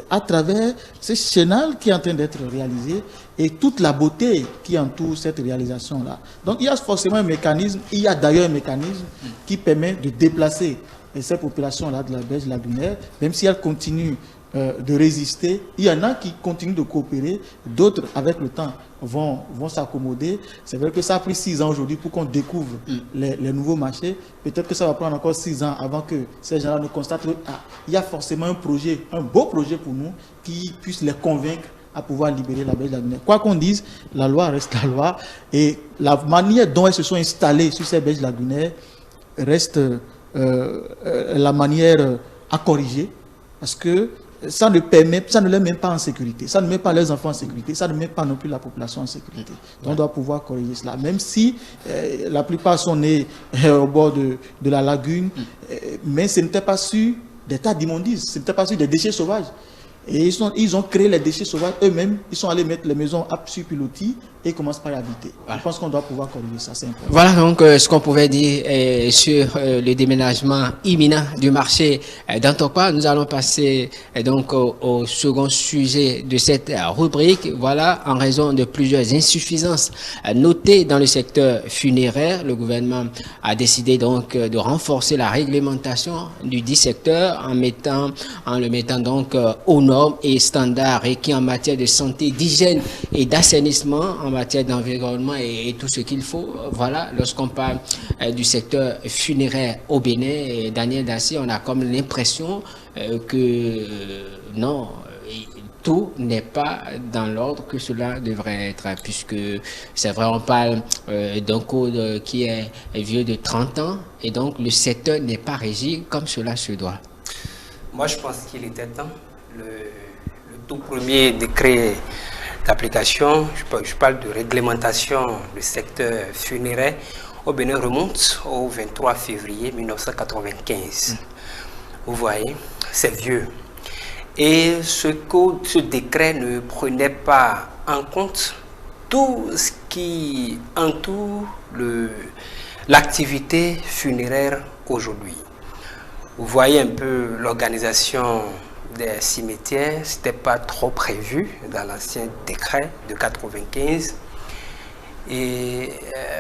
à travers ce chenal qui est en train d'être réalisé et toute la beauté qui entoure cette réalisation-là. Donc il y a forcément un mécanisme, il y a d'ailleurs un mécanisme qui permet de déplacer ces populations-là de la berge lagunaire, même si elles continuent de résister. Il y en a qui continuent de coopérer, d'autres avec le temps vont s'accommoder. C'est vrai que ça a pris 6 ans aujourd'hui pour qu'on découvre les nouveaux marchés. Peut-être que ça va prendre encore 6 ans avant que ces gens-là ne constatent qu'il y a forcément un projet, un beau projet pour nous qui puisse les convaincre à pouvoir libérer la berge lagunaire. Quoi qu'on dise, la loi reste la loi et la manière dont elles se sont installées sur ces berges lagunaires reste la manière à corriger parce que ça ne les met pas en sécurité, ça ne met pas les enfants en sécurité, ça ne met pas non plus la population en sécurité. Donc on doit pouvoir corriger cela, même si la plupart sont nés au bord de la lagune, mais ce n'était pas sur des tas d'immondices, ce n'était pas sur des déchets sauvages. Et ils ont créé les déchets sauvages eux-mêmes. Ils sont allés mettre les maisons sur pilotis et commencent par y habiter. Voilà. Je pense qu'on doit pouvoir corriger ça, c'est important. Voilà donc ce qu'on pouvait dire sur le déménagement imminent du marché d'Antokwa. Nous allons passer donc au second sujet de cette rubrique. Voilà, en raison de plusieurs insuffisances notées dans le secteur funéraire, le gouvernement a décidé donc de renforcer la réglementation du dit secteur en le mettant donc aux normes et standards requis en matière de santé, d'hygiène et d'assainissement, en matière d'environnement et tout ce qu'il faut. Voilà, lorsqu'on parle du secteur funéraire au Bénin, Daniel Dassy, on a comme l'impression que non, tout n'est pas dans l'ordre que cela devrait être, puisque c'est vrai, on parle d'un code qui est vieux de 30 ans, et donc le secteur n'est pas régi comme cela se doit. Moi, je pense qu'il était temps. Le tout premier décret d'application, je parle de réglementation du secteur funéraire au Bénin, remonte au 23 février 1995. Vous voyez, c'est vieux. Et ce décret ne prenait pas en compte tout ce qui entoure l'activité funéraire aujourd'hui. Vous voyez un peu l'organisation des cimetières, ce n'était pas trop prévu dans l'ancien décret de 95. Et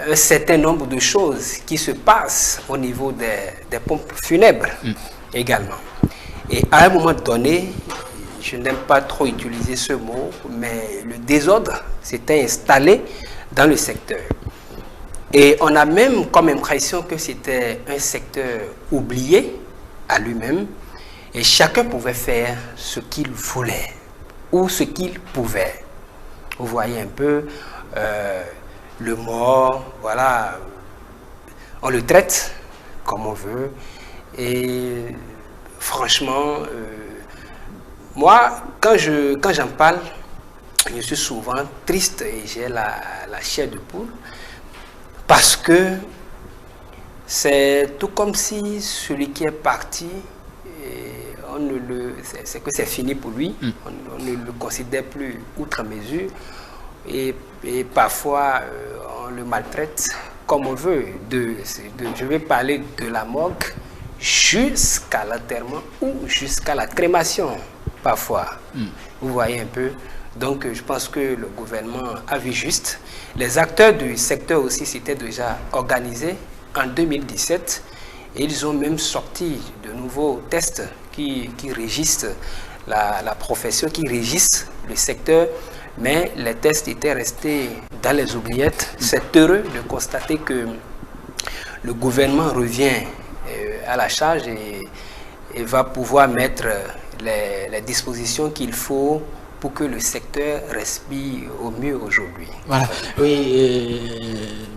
un certain nombre de choses qui se passent au niveau des pompes funèbres également. Et à un moment donné, je n'aime pas trop utiliser ce mot, mais le désordre s'était installé dans le secteur. Et on a même comme impression que c'était un secteur oublié à lui-même, et chacun pouvait faire ce qu'il voulait ou ce qu'il pouvait. Vous voyez un peu le mort, voilà, on le traite comme on veut. Et franchement, moi, quand j'en parle, je suis souvent triste et j'ai la chair de poule, parce que c'est tout comme si celui qui est parti, c'est que c'est fini pour lui, on ne le considère plus outre mesure, et parfois on le maltraite comme on veut. Je vais parler de la morgue jusqu'à l'enterrement ou jusqu'à la crémation parfois. Vous voyez un peu. Donc je pense que le gouvernement a vu juste. Les acteurs du secteur aussi s'étaient déjà organisés en 2017 et ils ont même sorti de nouveaux tests qui régissent la profession, qui régissent le secteur, mais les tests étaient restés dans les oubliettes. C'est heureux de constater que le gouvernement revient à la charge et va pouvoir mettre les dispositions qu'il faut pour que le secteur respire au mieux aujourd'hui. Voilà, oui,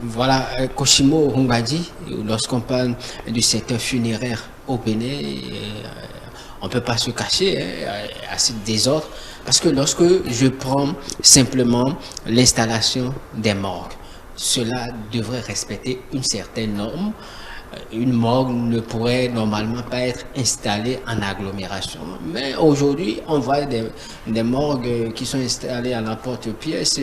voilà, Koshimo Hungadi, lorsqu'on parle du secteur funéraire au Bénin, on ne peut pas se cacher à ce désordre, parce que lorsque je prends simplement l'installation des morgues, cela devrait respecter une certaine norme. Une morgue ne pourrait normalement pas être installée en agglomération. Mais aujourd'hui, on voit des morgues qui sont installées à l'emporte-pièce,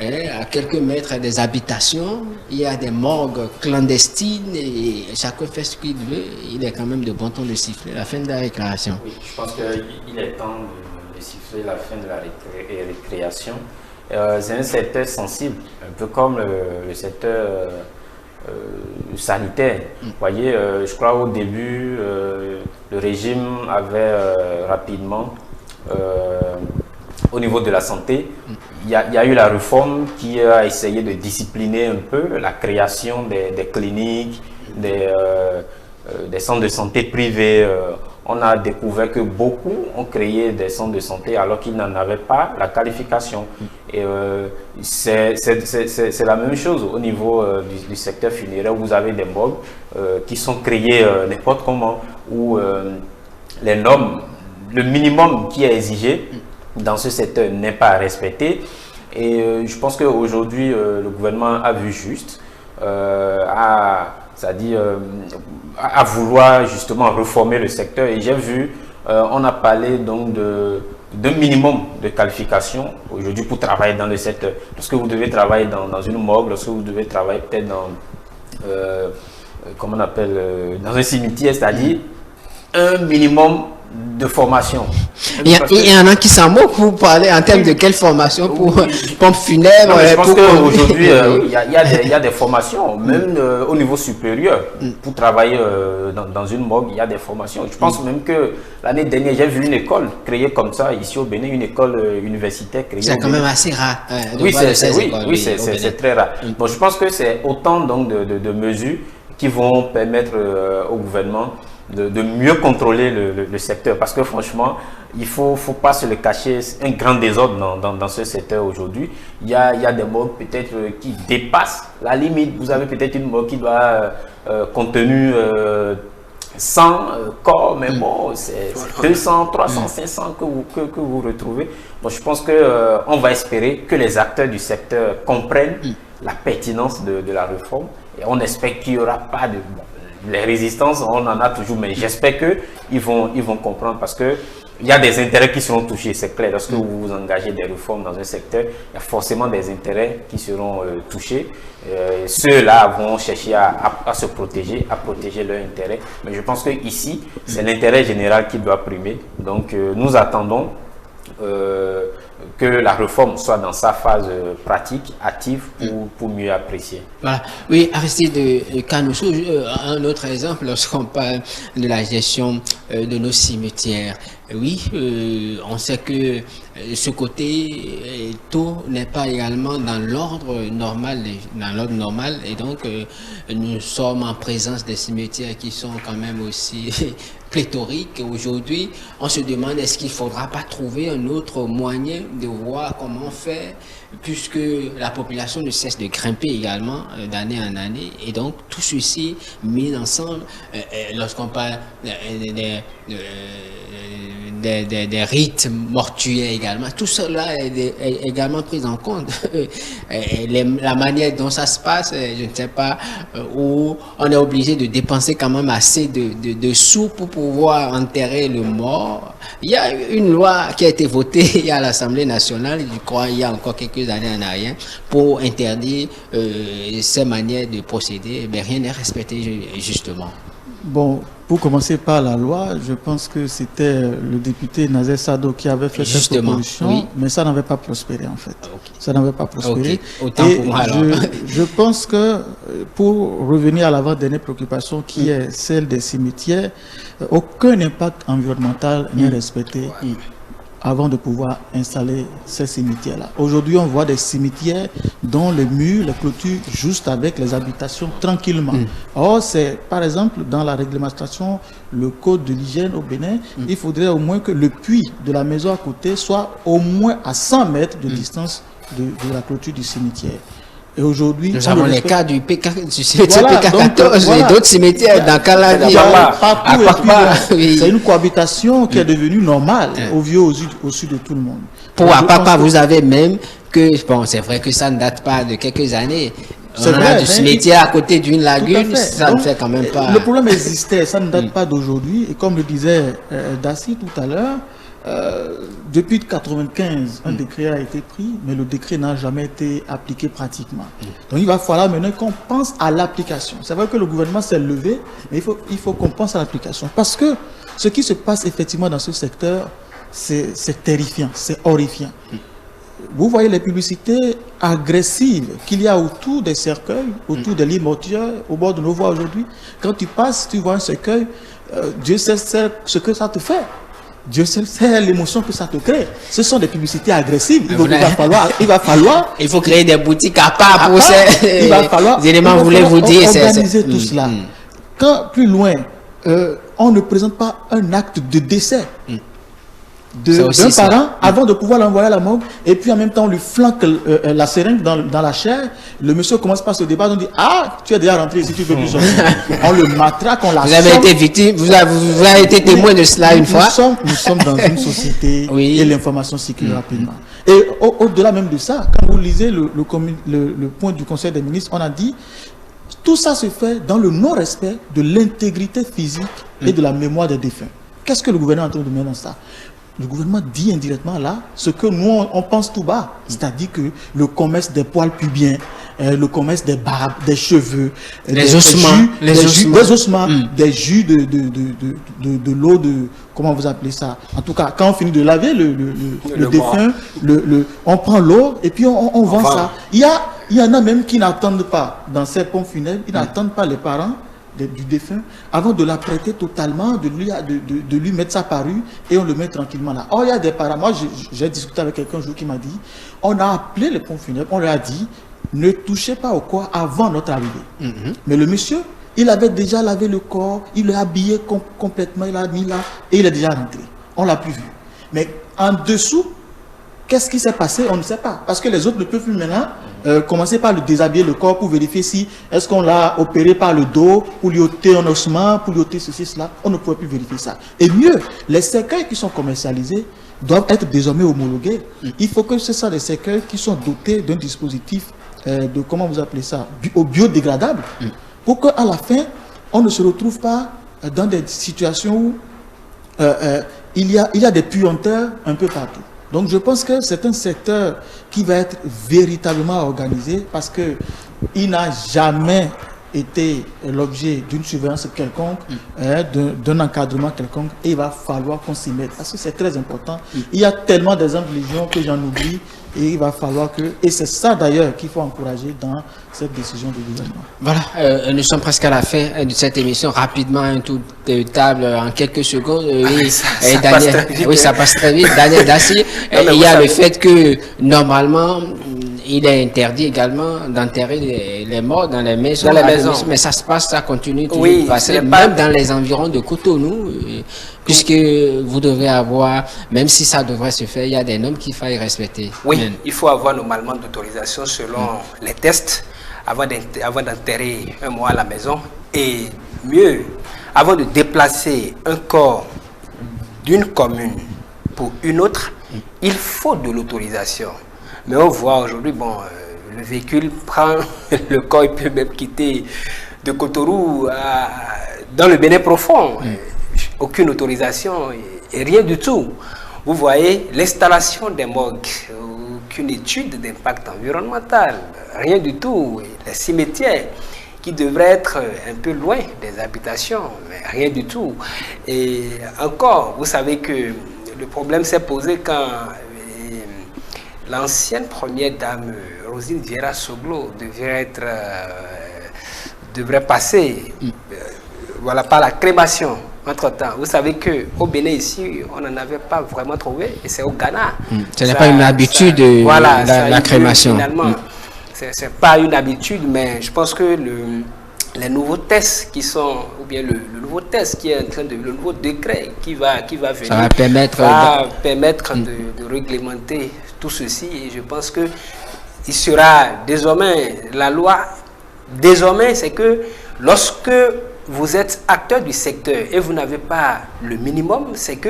à quelques mètres des habitations. Il y a des morgues clandestines et chacun fait ce qu'il veut. Il est quand même de bon ton de siffler la fin de la récréation. Oui, je pense qu'il est temps de siffler la fin de la récréation. C'est un secteur sensible, un peu comme le secteur sanitaire. Vous voyez, je crois au début, le régime avait rapidement, au niveau de la santé, il y a eu la réforme qui a essayé de discipliner un peu la création des cliniques, des centres de santé privés. On a découvert que beaucoup ont créé des centres de santé alors qu'ils n'en avaient pas la qualification. Et c'est la même chose au niveau du secteur funéraire. Vous avez des morgues qui sont créées n'importe comment, où les normes, le minimum qui est exigé dans ce secteur n'est pas respecté. Et je pense qu'aujourd'hui, le gouvernement a vu juste, c'est-à-dire à vouloir justement reformer le secteur. Et j'ai vu, on a parlé donc de d'un minimum de qualification aujourd'hui pour travailler dans le secteur. Lorsque vous devez travailler dans une morgue, lorsque vous devez travailler peut-être dans, comment on appelle, dans un cimetière, c'est-à-dire un minimum de formation. Il y en a qui s'en moquent pour parler en termes de quelle formation pour pompe funèbre. Non, je pense qu'aujourd'hui, il y a des formations, même au niveau supérieur, pour travailler dans une morgue, il y a des formations. Je pense même que l'année dernière, j'ai vu une école créée comme ça, ici au Bénin, une école universitaire créée. C'est quand même assez rare. Oui, c'est très rare. Bon, je pense que c'est autant donc de mesures qui vont permettre au gouvernement de mieux contrôler le secteur, parce que franchement, il faut pas se le cacher, un grand désordre dans ce secteur aujourd'hui. Il y a des morgues peut-être qui dépassent la limite. Vous avez peut-être une morgue qui doit contenir 100 corps, mais bon, c'est 200, 300, 500 que vous retrouvez. Bon, je pense qu'on va espérer que les acteurs du secteur comprennent la pertinence de la réforme, et on espère qu'il n'y aura pas de... les résistances, on en a toujours, mais j'espère qu'ils vont comprendre, parce que il y a des intérêts qui seront touchés, c'est clair. Lorsque vous vous engagez des réformes dans un secteur, il y a forcément des intérêts qui seront touchés. Ceux-là vont chercher à se protéger, à protéger leurs intérêts. Mais je pense qu'ici, c'est l'intérêt général qui doit primer. Donc, nous attendons que la réforme soit dans sa phase pratique, active, pour mieux apprécier. Voilà. Oui, Aristide Kanoussou, un autre exemple, lorsqu'on parle de la gestion de nos cimetières. Oui, on sait que ce côté, tout n'est pas également dans l'ordre normal, et donc nous sommes en présence des cimetières qui sont quand même aussi pléthoriques. Aujourd'hui, on se demande, est-ce qu'il ne faudra pas trouver un autre moyen de voir comment faire, puisque la population ne cesse de grimper également d'année en année, et donc tout ceci mis ensemble, lorsqu'on parle des rites mortuaires également, tout cela est également pris en compte. La manière dont ça se passe, je ne sais pas, où on est obligé de dépenser quand même assez de sous pour pouvoir enterrer le mort. Il y a une loi qui a été votée à l'Assemblée nationale, je crois, il y a encore quelques années en arrière, pour interdire ces manières de procéder. Mais rien n'est respecté, justement. Bon, pour commencer par la loi, je pense que c'était le député Nazer Sado qui avait fait cette proposition, oui. Mais ça n'avait pas prospéré en fait. Okay. Ça n'avait pas prospéré. Okay. Autant pour moi, alors. Je pense que pour revenir à l'avant-dernière préoccupation qui est celle des cimetières, aucun impact environnemental n'est respecté avant de pouvoir installer ces cimetières-là. Aujourd'hui, on voit des cimetières dont les murs, les clôtures, juste avec les habitations tranquillement. Or, c'est, par exemple, dans la réglementation, le code de l'hygiène au Bénin, il faudrait au moins que le puits de la maison à côté soit au moins à 100 mètres de distance de la clôture du cimetière. Et aujourd'hui, nous avons les cas du cimetière PK14 et d'autres cimetières dans Calavi. C'est une cohabitation qui est devenue normale au vieux, au sud de tout le monde. Pour Apapa, vous avez même que, bon, c'est vrai que ça ne date pas de quelques années. On a du cimetière à côté d'une lagune, ça ne fait quand même pas... Le problème existait, ça ne date pas d'aujourd'hui. Et comme le disait Dassi tout à l'heure, depuis 1995, un décret a été pris, mais le décret n'a jamais été appliqué pratiquement. Donc il va falloir maintenant qu'on pense à l'application. C'est vrai que le gouvernement s'est levé, mais il faut qu'on pense à l'application. Parce que ce qui se passe effectivement dans ce secteur, c'est terrifiant, c'est horrifiant. Vous voyez les publicités agressives qu'il y a autour des cercueils, autour des lits mortuaires, au bord de nos voies aujourd'hui. Quand tu passes, tu vois un cercueil, Dieu sait ce que ça te fait. Dieu sait l'émotion que ça te crée. Ce sont des publicités agressives. Il va falloir... Il faut créer des boutiques à part pour ces éléments, voulez-vous dire. Organiser tout cela. Quand, plus loin, on ne présente pas un acte de décès d'un parent avant de pouvoir l'envoyer à la morgue, et puis en même temps on lui flanque la seringue dans la chair, le monsieur commence par se débattre, on dit ah tu es déjà rentré ici, tu veux plus sortir. On le matraque, on l'assomme. Vous avez été victime, vous avez été témoin de cela une fois. Nous sommes dans une société et l'information circule rapidement. Et au-delà même de ça, quand vous lisez le point du Conseil des ministres, on a dit tout ça se fait dans le non-respect de l'intégrité physique et de la mémoire des défunts. Qu'est-ce que le gouvernement est en train de mettre dans ça? le gouvernement dit indirectement là ce que nous on pense tout bas, c'est-à-dire que le commerce des poils pubiens, le commerce des barbes, des cheveux, des ossements, des jus de l'eau de, comment vous appelez ça? En tout cas, quand on finit de laver le défunt, on prend l'eau et puis on vend ça. Il y en a même qui n'attendent pas, dans ces pompes funèbres, ils n'attendent pas les parents du défunt avant de la prêter totalement, de lui mettre sa parure et on le met tranquillement là. Or, il y a des parents, moi j'ai discuté avec quelqu'un un jour qui m'a dit, on a appelé les pompes funèbres, on leur a dit, ne touchez pas au corps avant notre arrivée. Mais le monsieur, il avait déjà lavé le corps, il l'a habillé complètement, il l'a mis là et il est déjà rentré. On l'a plus vu. Mais en dessous, qu'est-ce qui s'est passé? On ne sait pas. Parce que les autres ne peuvent plus maintenant commencer par le déshabiller le corps pour vérifier si est-ce qu'on l'a opéré par le dos, pour lui ôter un ossement, pour lui ôter ceci, cela. On ne pouvait plus vérifier ça. Et mieux, les cercueils qui sont commercialisés doivent être désormais homologués. Il faut que ce soit des cercueils qui sont dotés d'un dispositif de, comment vous appelez ça, biodégradable, pour qu'à la fin, on ne se retrouve pas dans des situations où il y a des puanteurs un peu partout. Donc je pense que c'est un secteur qui va être véritablement organisé parce qu'il n'a jamais été l'objet d'une surveillance quelconque, d'un encadrement quelconque, et il va falloir qu'on s'y mette parce que c'est très important. Il y a tellement d'exemples légion que j'en oublie et il va falloir que, et c'est ça d'ailleurs qu'il faut encourager dans cette décision du gouvernement. Voilà, nous sommes presque à la fin de cette émission. Rapidement, un tour de table en quelques secondes. Ça passe très vite. Daniel Dacier, il y a le fait que normalement, il est interdit également d'enterrer les morts dans les maisons. Mais ça se passe, ça continue toujours de passer, même dans les environs de Cotonou, puisque vous devrez avoir, même si ça devrait se faire, il y a des normes qu'il faille respecter. Oui, il faut avoir normalement d'autorisation selon les tests avant d'enterrer un mort à la maison. Et mieux, avant de déplacer un corps d'une commune pour une autre, il faut de l'autorisation. Mais on voit aujourd'hui, le véhicule prend le corps, il peut même quitter de Cotonou dans le Bénin profond. Aucune autorisation et rien du tout. Vous voyez, l'installation des morgues, aucune étude d'impact environnemental, rien du tout. Les cimetières qui devraient être un peu loin des habitations, mais rien du tout. Et encore, vous savez que le problème s'est posé quand l'ancienne première dame Rosine Vieira Soglo devrait passer par la crémation. Entre-temps, vous savez qu'au Bénin ici, on n'en avait pas vraiment trouvé, et c'est au Ghana. Ce n'est pas une habitude, la crémation. Finalement, c'est pas une habitude, mais je pense que les nouveaux tests qui sont, ou bien le nouveau test qui est en train de, le nouveau décret qui va venir, ça va permettre de réglementer tout ceci, et je pense que il sera désormais, la loi, désormais, c'est que lorsque vous êtes acteur du secteur et vous n'avez pas le minimum, c'est que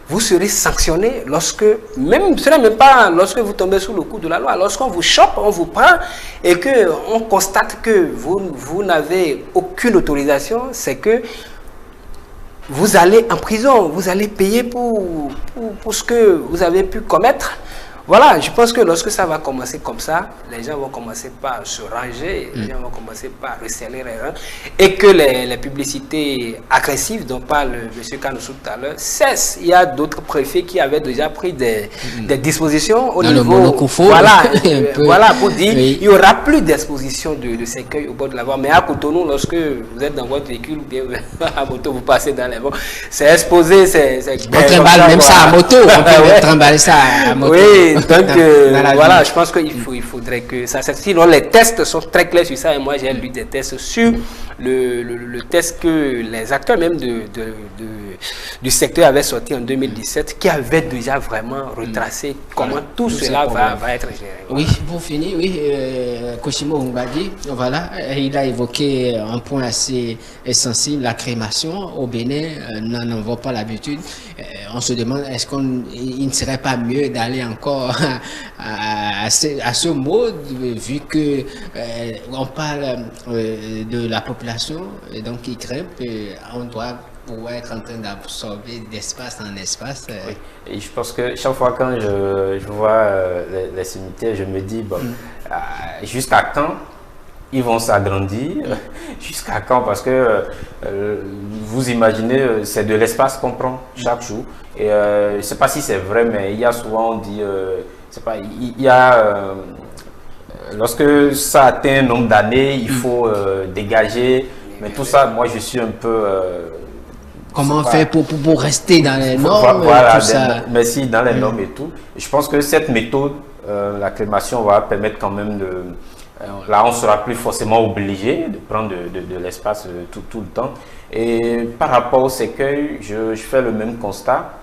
vous serez sanctionné lorsque, ce n'est même pas lorsque vous tombez sous le coup de la loi, lorsqu'on vous chope, on vous prend et qu'on constate que vous n'avez aucune autorisation, c'est que vous allez en prison, vous allez payer pour ce que vous avez pu commettre. Voilà, je pense que lorsque ça va commencer comme ça, les gens vont commencer par se ranger, les gens vont commencer par resserrer les reins, et que les publicités agressives dont parle M. Kanoussou tout à l'heure cessent. Il y a d'autres préfets qui avaient déjà pris des dispositions au niveau... Voilà, pour dire il n'y aura plus d'exposition de cercueil au bord de la voie. Mais à Cotonou, lorsque vous êtes dans votre véhicule ou bien à moto, vous passez dans les voies, c'est exposé, on trimballe même ça à moto, on peut trimballer ça à moto. Oui. Donc voilà, je pense qu'il faudrait que ça. Sinon, les tests sont très clairs sur ça. Et moi, j'ai lu des tests sur le test que les acteurs même du secteur avaient sorti en 2017, qui avaient déjà vraiment retracé comment tout cela va être géré. Oui, pour finir, Koshimo Mbadi, voilà, il a évoqué un point assez essentiel, la crémation. Au Bénin, n'en avons pas l'habitude. On se demande, est-ce qu'il ne serait pas mieux d'aller encore à ce mode, vu que on parle de la population population donc qui grimpe, on doit pouvoir être en train d'absorber d'espace en espace. Oui. Et je pense que chaque fois quand je vois les cimetières, je me dis, bon, jusqu'à quand ils vont s'agrandir? Jusqu'à quand? Parce que vous imaginez, c'est de l'espace qu'on prend chaque jour. Et je ne sais pas si c'est vrai, mais il y a souvent, on dit, lorsque ça atteint un nombre d'années, il faut dégager. Mais tout ça, moi, je suis un peu... Comment faire pour rester dans les normes? Voilà, tout ça. merci, dans les normes et tout. Je pense que cette méthode, la crémation, va permettre quand même de... là, on ne sera plus forcément obligé de prendre de l'espace tout le temps. Et par rapport au cercueil, je fais le même constat.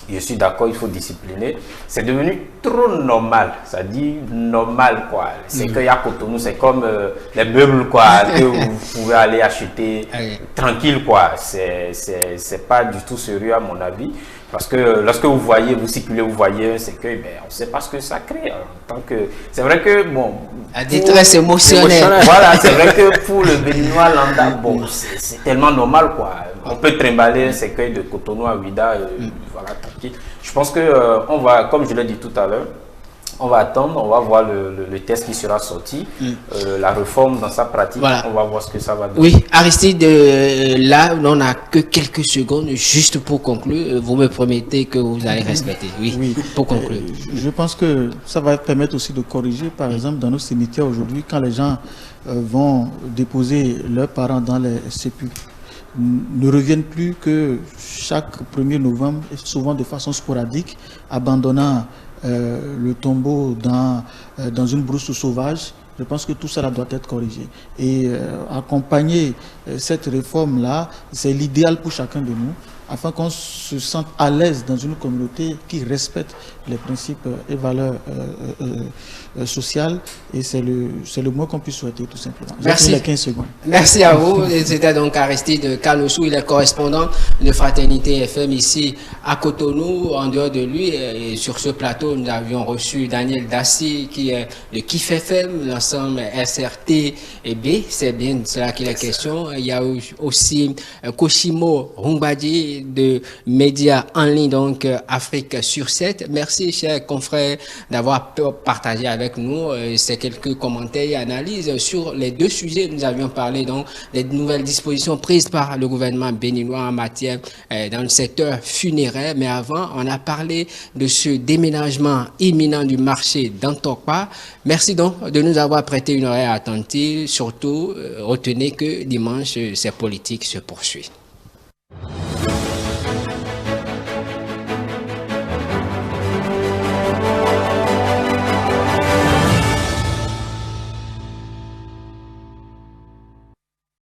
Je suis d'accord, il faut discipliner. C'est devenu trop normal, ça dit normal quoi. C'est qu'il y a Cotonou, c'est comme les meubles quoi, que vous pouvez aller acheter tranquille quoi. C'est pas du tout sérieux à mon avis. Parce que lorsque vous voyez, vous circulez, vous voyez un cercueil, ben, on ne sait pas ce que ça crée. C'est vrai que, bon... La détresse émotionnelle. Voilà, c'est vrai que pour le Béninois lambda, bon, c'est tellement normal, quoi. On peut trimballer un cercueil de Cotonou à Ouida, voilà, tranquille. Je pense que on va, comme je l'ai dit tout à l'heure, on va attendre, on va voir le test qui sera sorti, la réforme dans sa pratique, voilà. On va voir ce que ça va donner. Oui, Aristide, là, on n'a que quelques secondes, juste pour conclure. Vous me promettez que vous allez respecter. Oui, pour conclure. Je pense que ça va permettre aussi de corriger, par exemple, dans nos cimetières aujourd'hui, quand les gens vont déposer leurs parents dans les sépulcres, ne reviennent plus que chaque 1er novembre, souvent de façon sporadique, abandonnant le tombeau dans une brousse sauvage. Je pense que tout cela doit être corrigé. Et accompagner cette réforme-là, c'est l'idéal pour chacun de nous, afin qu'on se sente à l'aise dans une communauté qui respecte les principes et valeurs sociales. Et c'est le moins qu'on puisse souhaiter, tout simplement. Merci. Les 15 secondes. Merci à vous. C'était donc Aristide Kanossou, il est correspondant de Fraternité FM ici à Cotonou. En dehors de lui, et sur ce plateau, nous avions reçu Daniel Dassi, qui est de KIF FM, l'ensemble SRT et B. C'est bien de cela qu'il est question. Il y a aussi Koshimo Rungbadi de médias en ligne, donc Afrique sur 7. Merci, chers confrères, d'avoir partagé avec nous ces quelques commentaires et analyses sur les deux sujets. Nous avions parlé donc des nouvelles dispositions prises par le gouvernement béninois en matière dans le secteur funéraire. Mais avant, on a parlé de ce déménagement imminent du marché d'Antokpa. Merci donc de nous avoir prêté une oreille attentive. Surtout, retenez que dimanche, ces politiques se poursuivent.